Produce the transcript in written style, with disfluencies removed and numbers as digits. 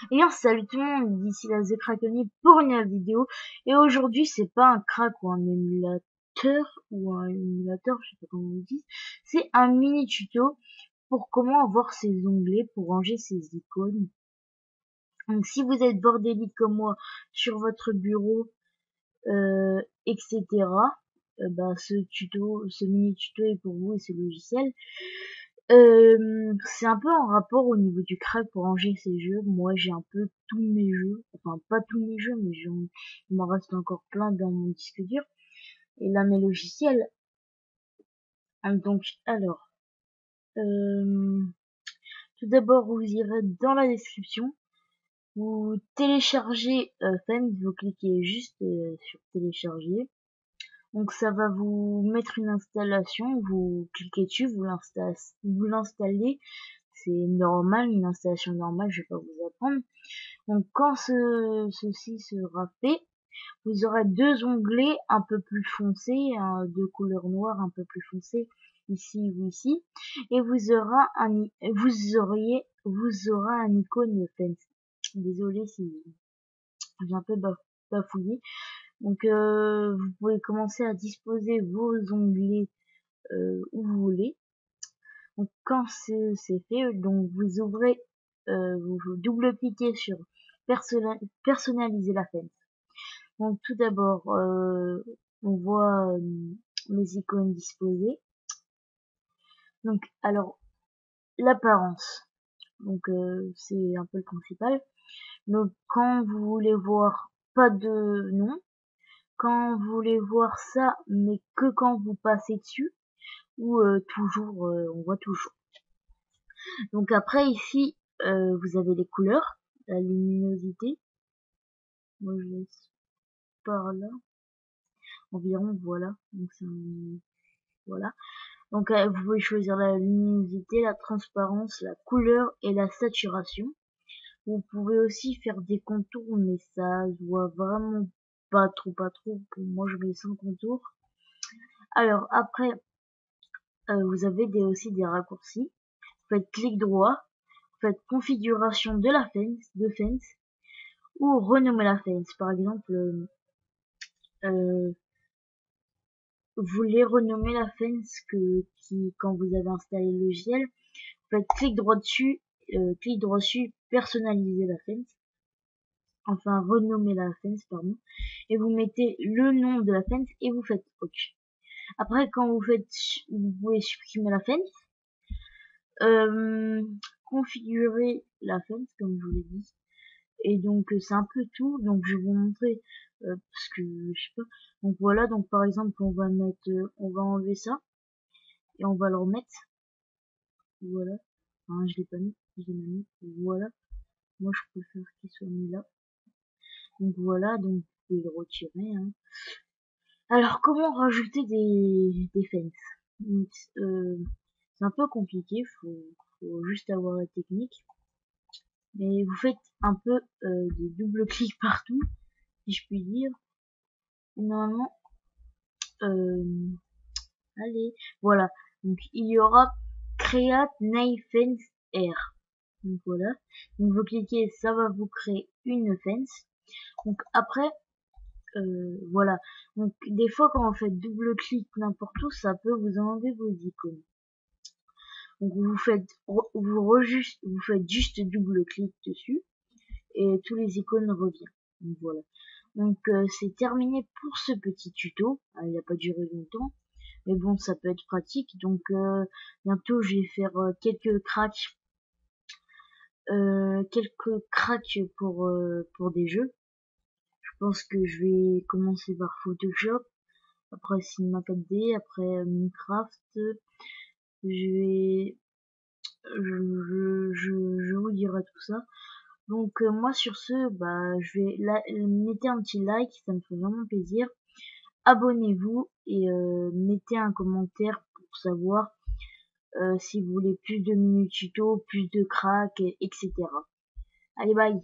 Et bien salut tout le monde, d'ici la The Krakenny pour une nouvelle vidéo. Et aujourd'hui c'est pas un crack ou un émulateur, je sais pas comment on dit. C'est un mini tuto pour comment avoir ses onglets, pour ranger ses icônes. Donc si vous êtes bordélique comme moi sur votre bureau, etc. Bah ce mini tuto est pour vous et ce logiciel. C'est un peu en rapport au niveau du crack pour ranger ces jeux. Moi, j'ai un peu tous mes jeux. Enfin, pas tous mes jeux, mais il m'en reste encore plein dans mon disque dur. Et là, mes logiciels. Donc, alors, euh, tout d'abord, vous irez dans la description. Vous téléchargez Fence, vous cliquez juste sur télécharger. Donc, ça va vous mettre une installation. Vous cliquez dessus, vous l'installez. C'est normal, une installation normale, je vais pas vous apprendre. Donc quand ceci sera fait, vous aurez deux onglets un peu plus foncés, de couleur noire un peu plus foncée, ici ou ici, et vous aurez un icône Fence. Désolé si j'ai un peu bafouillé. Donc vous pouvez commencer à disposer vos onglets où vous voulez. Donc quand c'est fait, donc vous ouvrez, vous double-cliquez sur personnaliser la fenêtre. Donc tout d'abord, on voit mes icônes disposées. Donc alors l'apparence, donc c'est un peu le principal. Donc quand vous voulez voir pas de nom, quand vous voulez voir ça, mais que quand vous passez dessus, ou toujours, on voit toujours. Donc après ici, vous avez les couleurs, la luminosité. Moi je laisse par là. Environ, voilà. Donc voilà. Donc vous pouvez choisir la luminosité, la transparence, la couleur et la saturation. Vous pouvez aussi faire des contours, mais ça se voit vraiment pas trop. Pour moi je mets sans contour. Alors après, vous avez aussi des raccourcis. Vous faites clic droit, vous faites configuration de la fence, ou renommer la fence. Par exemple, vous voulez renommer la fence quand vous avez installé le logiciel, vous faites clic droit dessus, personnaliser la fence. Enfin, renommer la fence, pardon. Et vous mettez le nom de la fence et vous faites OK. Après, quand vous pouvez supprimer la fence, configurer la fence, comme je vous l'ai dit. Et donc c'est un peu tout. Donc je vais vous montrer parce que je sais pas. Donc voilà. Donc par exemple on va enlever ça et on va le remettre. Voilà. Enfin, je l'ai pas mis. Je l'ai mis. Voilà. Moi je préfère qu'il soit mis là. Donc voilà. Donc vous pouvez le retirer. Hein. Alors comment rajouter des fences? C'est un peu compliqué. Faut juste avoir la technique. Mais vous faites un peu des double clics partout, si je puis dire. Et normalement, allez, voilà. Donc il y aura Create Name Fence R. Donc voilà. Donc vous cliquez, ça va vous créer une fence. Donc après, voilà. Donc des fois quand vous faites double clic n'importe où, ça peut vous enlever vos icônes. Donc vous faites juste double clic dessus et tous les icônes reviennent. Donc voilà. Donc c'est terminé pour ce petit tuto. Il n'a pas duré longtemps. Mais bon, ça peut être pratique. Donc bientôt, je vais faire quelques cracks pour des jeux. Je pense que je vais commencer par Photoshop, après Cinema 4D, après Minecraft. Je vais, je vous dirai tout ça. Donc moi sur ce, bah je vais mettez un petit like, ça me fait vraiment plaisir. Abonnez-vous et mettez un commentaire pour savoir si vous voulez plus de mini tutos, plus de cracks, etc. Allez, bye!